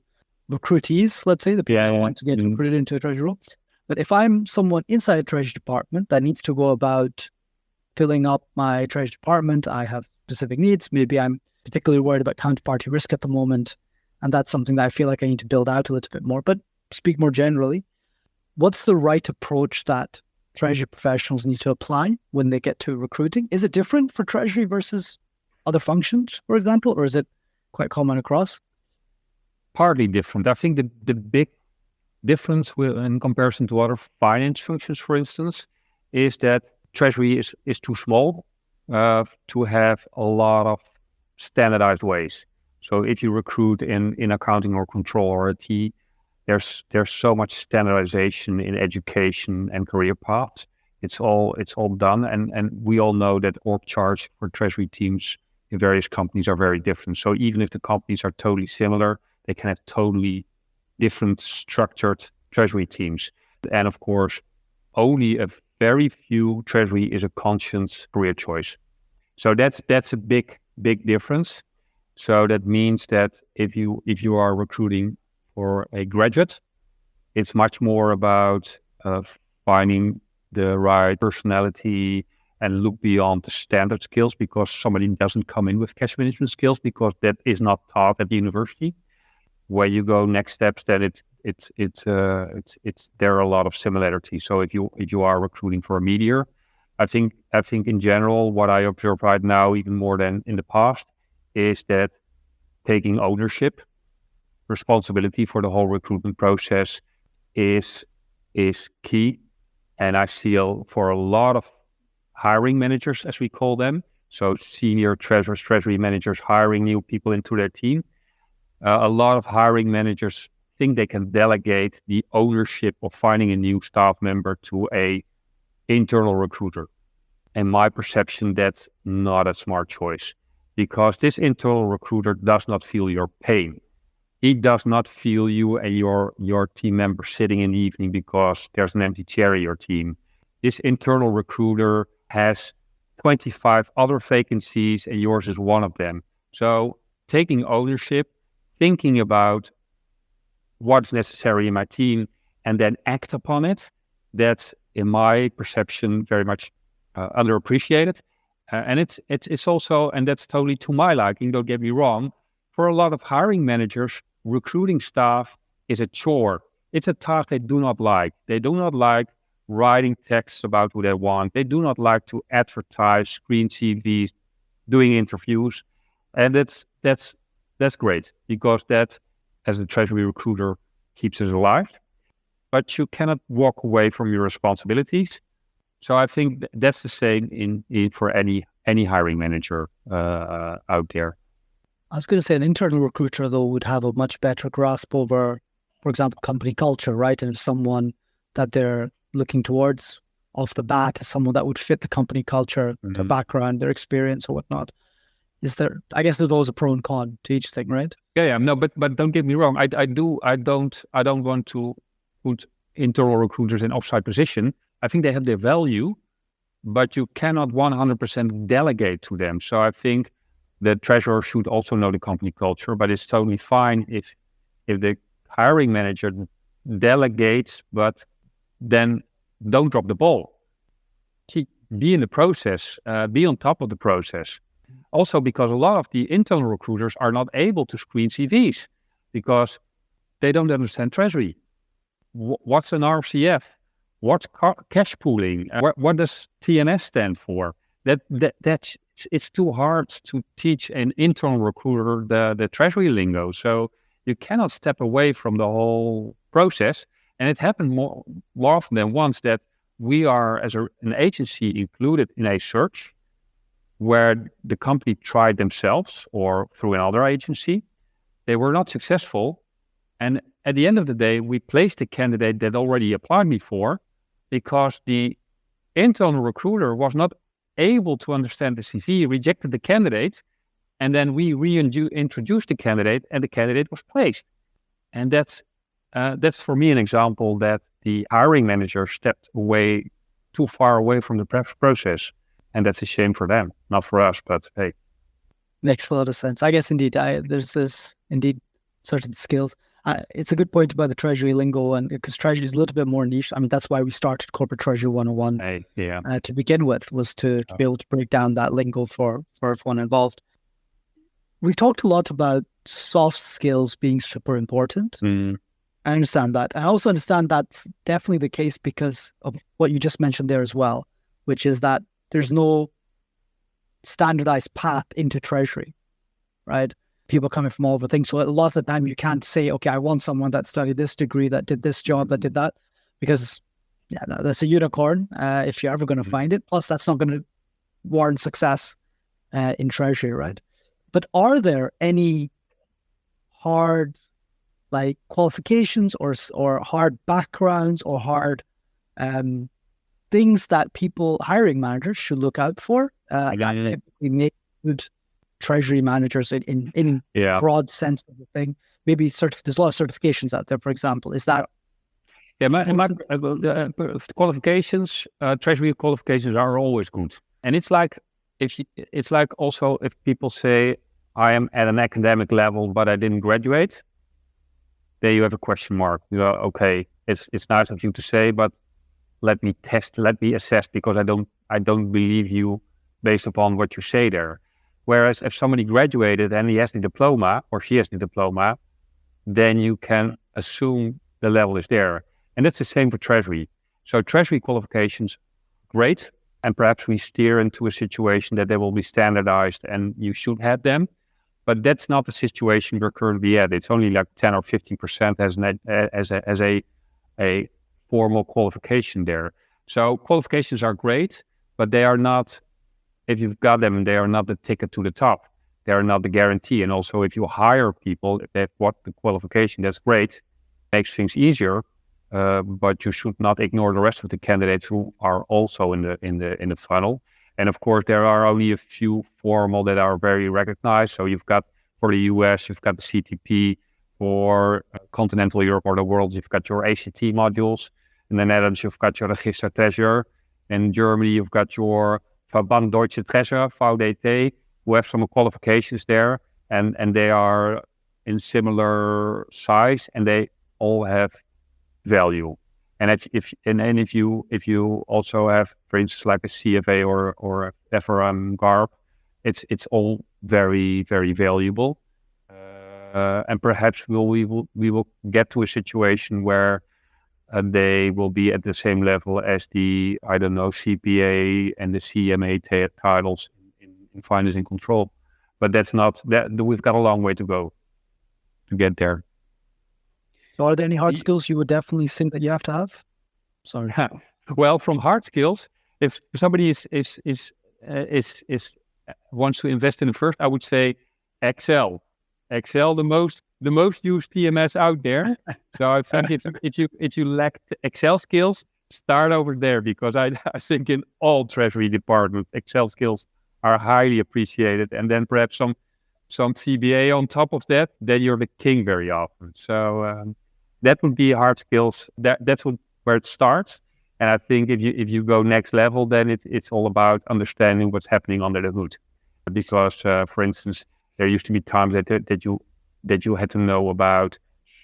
recruitees, let's say, the people who want to get recruited into a treasury role. But if I'm someone inside a treasury department that needs to go about filling up my treasury department, I have specific needs. Maybe I'm particularly worried about counterparty risk at the moment, and that's something that I feel like I need to build out a little bit more. But speak more generally, what's the right approach that treasury professionals need to apply when they get to recruiting? Is it different for treasury versus other functions, for example, or is it quite common across? Partly different. I think the big difference in comparison to other finance functions, for instance, is that treasury is too small to have a lot of standardized ways. So if you recruit in accounting or control or IT, there's so much standardization in education and career paths. It's all done, and we all know that org charts for treasury teams in various companies are very different. So even if the companies are totally similar, they can have totally different structured treasury teams. And of course, only a very few treasury is a conscious career choice. So that's a big difference. So that means that if you are recruiting for a graduate, it's much more about finding the right personality and look beyond the standard skills, because somebody doesn't come in with cash management skills because that is not taught at the university. Where you go next steps, then there are a lot of similarities. So if you are recruiting for a media, I think in general what I observe right now, even more than in the past, is that taking ownership, responsibility for the whole recruitment process is key. And I see for a lot of hiring managers, as we call them, so senior treasurers, treasury managers hiring new people into their team, a lot of hiring managers think they can delegate the ownership of finding a new staff member to a internal recruiter. In my perception, that's not a smart choice, because this internal recruiter does not feel your pain. He does not feel you and your team member sitting in the evening because there's an empty chair in your team. This internal recruiter has 25 other vacancies and yours is one of them. So taking ownership, thinking about what's necessary in my team, and then act upon it, that's, in my perception, very much underappreciated. And it's also, and that's totally to my liking, don't get me wrong, for a lot of hiring managers, recruiting staff is a chore. It's a task they do not like. They do not like writing texts about who they want. They do not like to advertise, screen CVs, doing interviews. And that's great, because that, as a treasury recruiter, keeps us alive. But you cannot walk away from your responsibilities. So I think that's the same in for any hiring manager out there. I was going to say an internal recruiter, though, would have a much better grasp over, for example, company culture, right? And if someone that they're looking towards off the bat is someone that would fit the company culture, their background, their experience or whatnot. I guess there's always a pro and con to each thing, right? Yeah. No, but don't get me wrong. I don't want to put internal recruiters in offside position. I think they have their value, but you cannot 100% delegate to them. So I think the treasurer should also know the company culture, but it's totally fine if the hiring manager delegates, but then don't drop the ball. Be in the process, be on top of the process. Also, because a lot of the internal recruiters are not able to screen CVs because they don't understand treasury. What's an RCF? What's cash pooling? What does TNS stand for? It's too hard to teach an internal recruiter the treasury lingo. So you cannot step away from the whole process. And it happened more often than once that we are, as an agency, included in a search where the company tried themselves or through another agency. They were not successful. And at the end of the day, we placed a candidate that already applied before because the internal recruiter was not able to understand the CV, rejected the candidate, and then we reintroduced the candidate and the candidate was placed. And that's for me an example that the hiring manager stepped away too far away from the process. And that's a shame for them, not for us, but hey. Makes a lot of sense. I guess indeed, there's indeed certain skills. It's a good point about the treasury lingo, and because treasury is a little bit more niche. I mean, that's why we started Corporate Treasury 101 to begin with, was to be able to break down that lingo for everyone involved. We've talked a lot about soft skills being super important. I understand that. I also understand that's definitely the case because of what you just mentioned there as well, which is that there's no standardized path into treasury, right? people coming from all over things. So a lot of the time you can't say, okay, I want someone that studied this degree, that did this job, that did that, because that's a unicorn if you're ever going to find it. Plus, that's not going to warrant success in Treasury, right? But are there any hard qualifications or hard backgrounds or hard things that hiring managers should look out for that typically make good treasury managers in broad sense of the thing? Maybe there's a lot of certifications out there, for example. Is that qualifications, treasury qualifications are always good. And it's like if people say I am at an academic level but I didn't graduate, there you have a question mark. You know, okay, it's nice of you to say, but let me assess, because I don't believe you based upon what you say there. Whereas if somebody graduated and he has the diploma or she has the diploma, then you can assume the level is there. And that's the same for Treasury. So Treasury qualifications, great. And perhaps we steer into a situation that they will be standardized and you should have them. But that's not the situation we're currently at. It's only like 10 or 15% as a formal qualification there. So qualifications are great, but they are not, if you've got them, they are not the ticket to the top. They are not the guarantee. And also if you hire people, if they have what the qualification, that's great, makes things easier. But you should not ignore the rest of the candidates who are also in the funnel. And of course, there are only a few formal that are very recognized. So you've got, for the US, you've got the CTP. For continental Europe or the world, you've got your ACT modules. In the Netherlands, you've got your Register Treasurer. In Germany, you've got your Verband Deutsche Treasurer, VDT, who have some qualifications there. And they are in similar size and they all have value. And if you also have, for instance, like a CFA or a FRM GARP, it's all very, very valuable. And perhaps we will get to a situation where they will be at the same level as the, I don't know, CPA and the CMA titles in finance and control. But that's not that. We've got a long way to go to get there. So are there any hard skills you would definitely think that you have to have? Sorry. Well, from hard skills, if somebody is wants to invest in it first, I would say Excel. Excel, the most used TMS out there. So I think if you lack the Excel skills, start over there, because I think in all treasury departments, Excel skills are highly appreciated. And then perhaps some CBA on top of that, then you're the king very often. So that would be hard skills. That's where it starts. And I think if you go next level, then it's all about understanding what's happening under the hood. Because, for instance, there used to be times that you had to know about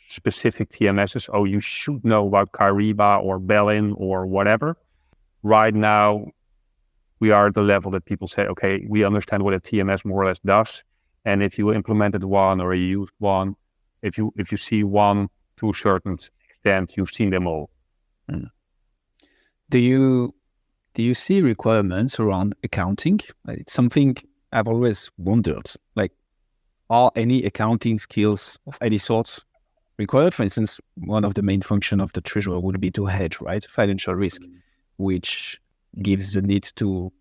specific TMSs. Oh, you should know about Kyriba or Bellin or whatever. Right now, we are at the level that people say, okay, we understand what a TMS more or less does. And if you implemented one or you used one, if you see one to a certain extent, you've seen them all. Mm. Do you see requirements around accounting? It's something I've always wondered. Like, are any accounting skills of any sort required? For instance, one of the main functions of the treasurer would be to hedge, right? Financial risk, which gives the need to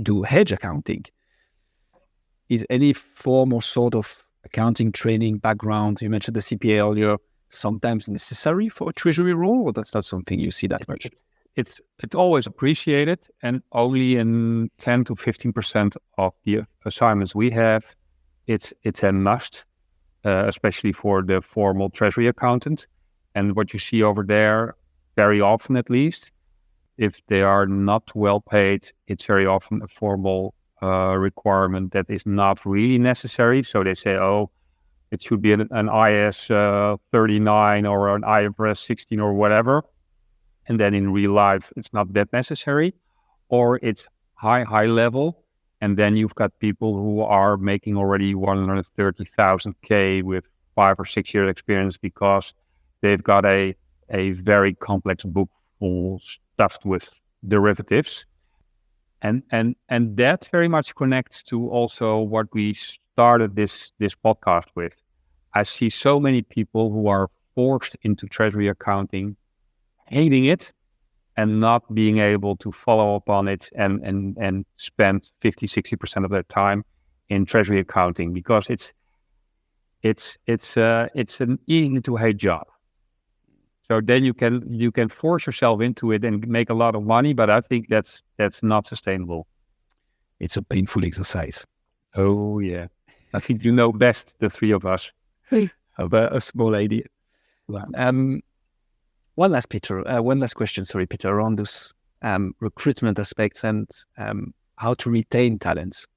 do hedge accounting. Is any form or sort of accounting training background, you mentioned the CPA earlier, sometimes necessary for a treasury role, or that's not something you see that much? It's always appreciated, and only in 10 to 15% of the assignments we have, it's a must, especially for the formal treasury accountant. And what you see over there, very often at least, if they are not well paid, it's very often a formal requirement that is not really necessary. So they say, oh, it should be an IS 39 or an IFRS 16 or whatever. And then in real life, it's not that necessary. Or it's high level. And then you've got people who are making already 130,000 K with 5 or 6 years experience because they've got a very complex book full stuffed with derivatives. And that very much connects to also what we started this podcast with. I see so many people who are forced into treasury accounting, hating it, and not being able to follow up on it and spend 50-60% of their time in treasury accounting, because it's an easy to hate job. So then you can force yourself into it and make a lot of money, but I think that's not sustainable. It's a painful exercise. Oh yeah, I think you know best, the three of us. About a small idea. One last question, sorry, Peter, around those recruitment aspects and how to retain talents.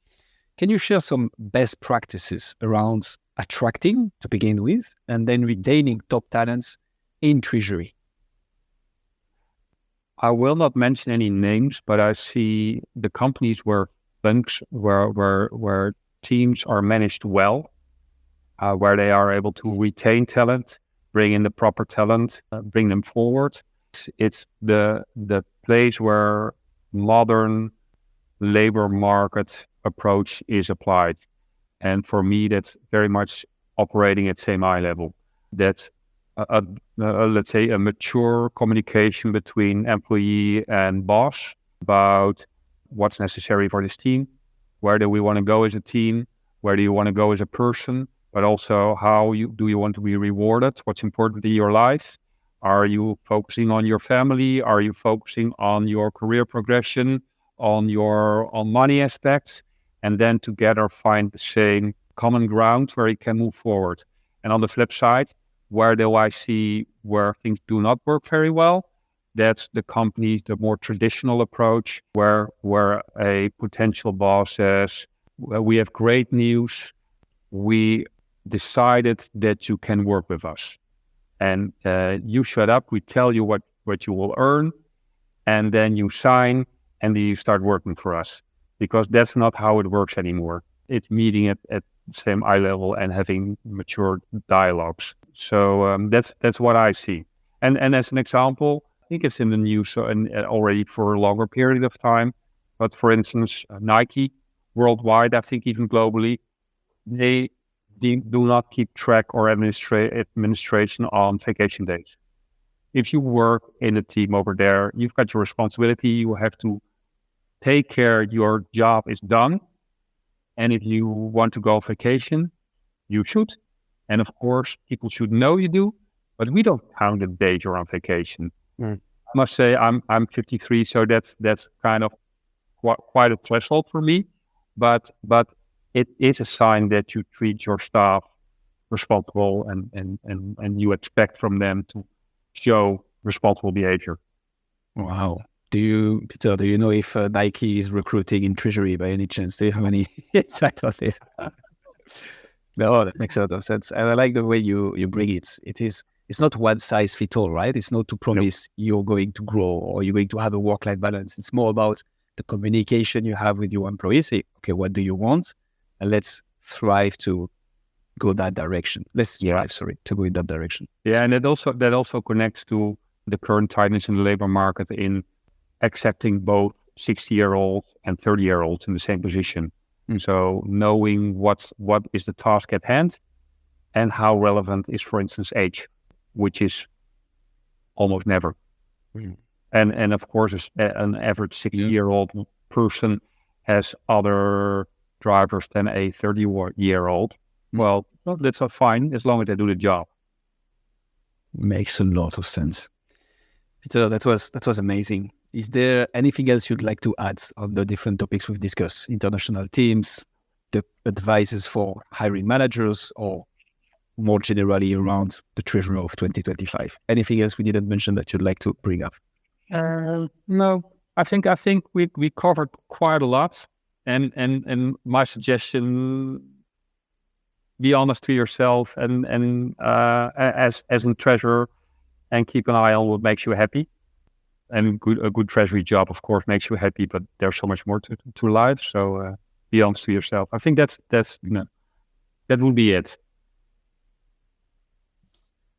Can you share some best practices around attracting to begin with, and then retaining top talents in Treasury? I will not mention any names, but I see the companies where teams are managed well, where they are able to retain talent, bring in the proper talent, bring them forward. It's the place where modern labor market approach is applied. And for me, that's very much operating at same eye level. That's let's say a mature communication between employee and boss about what's necessary for this team. Where do we want to go as a team? Where do you want to go as a person? But also, do you want to be rewarded? What's important in your life? Are you focusing on your family? Are you focusing on your career progression, on money aspects? And then together find the same common ground where you can move forward. And on the flip side, where do I see where things do not work very well? That's the company, the more traditional approach, where a potential boss says, we have great news. We decided that you can work with us. And you shut up, we tell you what you will earn, and then you sign, and then you start working for us. Because that's not how it works anymore. It's meeting at the same eye level and having mature dialogues. So that's what I see. And as an example, I think it's in the news and already for a longer period of time. But for instance, Nike, worldwide, I think even globally, they do not keep track or administration on vacation days. If you work in a team over there, you've got your responsibility. You have to take care your job is done. And if you want to go on vacation, you should. And of course, people should know you do, but we don't count the days you're on vacation. I must say I'm 53, so that's kind of quite a threshold for me. But it is a sign that you treat your staff responsible and you expect from them to show responsible behavior. Wow. Peter, do you know if Nike is recruiting in Treasury by any chance? Do you have any insight on this? No, that makes a lot of sense. And I like the way you bring it. It's not one size fits all, right? It's not to promise you're going to grow or you're going to have a work-life balance. It's more about the communication you have with your employees. Say, okay, what do you want? And let's strive to go that direction. To go in that direction. Yeah, and that also connects to the current tightness in the labor market in accepting both 60-year-olds and 30-year-olds in the same position. So knowing what is the task at hand and how relevant is, for instance, age, which is almost never. And of course, an average 60-year-old person has other drivers than a 30-year-old. Well, that's fine as long as they do the job. Makes a lot of sense. Peter, that was amazing. Is there anything else you'd like to add on the different topics we've discussed? International teams, the advices for hiring managers, or more generally around the Treasury of 2025? Anything else we didn't mention that you'd like to bring up? No, I think we covered quite a lot. And my suggestion, be honest to yourself and as a treasurer, and keep an eye on what makes you happy. And a good treasury job, of course, makes you happy, but there's so much more to life. So be honest to yourself. I think that would be it.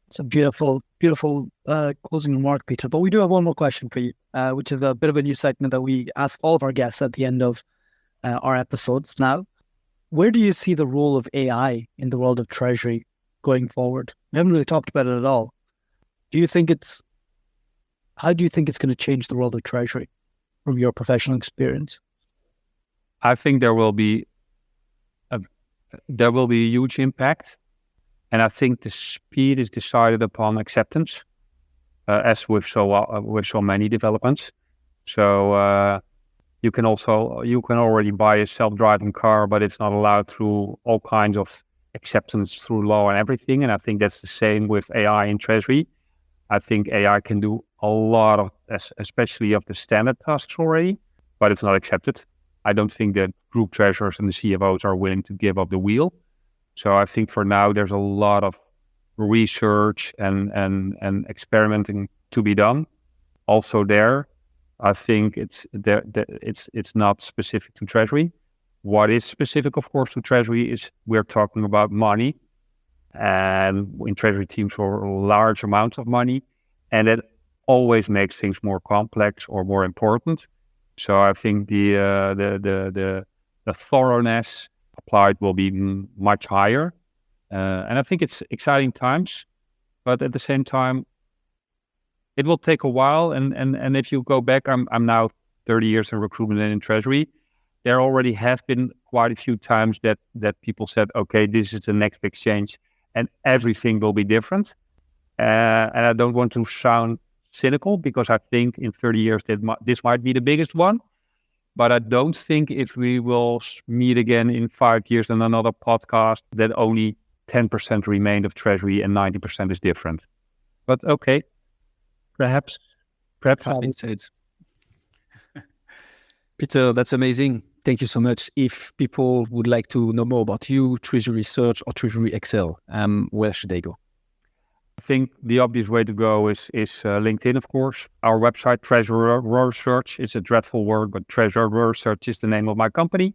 It's a beautiful closing remark, Peter. But we do have one more question for you, which is a bit of a new segment that we ask all of our guests at the end of our episodes now. where do you see the role of AI in the world of treasury going forward? We haven't really talked about it at all. How do you think it's going to change the world of treasury from your professional experience? I think there will be a huge impact, and I think the speed is decided upon acceptance, as with so many developments. So you can already buy a self-driving car, but it's not allowed through all kinds of acceptance through law and everything. And I think that's the same with AI in treasury. I think AI can do a lot of, especially of the standard tasks already, but it's not accepted. I don't think that group treasurers and the CFOs are willing to give up the wheel. So I think for now there's a lot of research and experimenting to be done. Also there, I think it's not specific to treasury. What is specific, of course, to treasury is we're talking about money, and in treasury teams for large amounts of money, and that always makes things more complex or more important. So I think the thoroughness applied will be much higher, and I think it's exciting times, but at the same time, it will take a while. And if you go back, I'm now 30 years in recruitment and in treasury. There already have been quite a few times that people said, okay, this is the next big change and everything will be different. And I don't want to sound cynical, because I think in 30 years this might be the biggest one. But I don't think if we will meet again in 5 years in another podcast that only 10% remained of treasury and 90% is different. But okay, perhaps. Has been said. Pieter, that's amazing. Thank you so much. If people would like to know more about you, Treasury Search or Treasury Excel, where should they go? I think the obvious way to go is LinkedIn, of course. Our website, Treasurer Search, is a dreadful word, but Treasurer Search is the name of my company.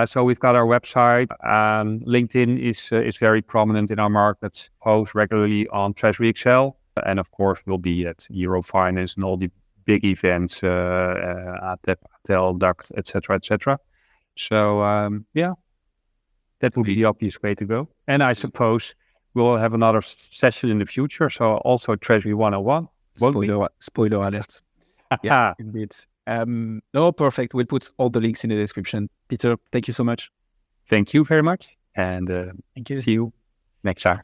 So we've got our website. LinkedIn is very prominent in our markets, post regularly on Treasury Excel. And of course, we'll be at Eurofinance and all the big events, Adaptability, Duct, etc., etc. So that would be the obvious way to go. And I suppose we'll have another session in the future. So also Treasury 101. Spoiler alert. Yeah, indeed. No, perfect. We'll put all the links in the description. Pieter, thank you so much. Thank you very much. And thank you. See you next time.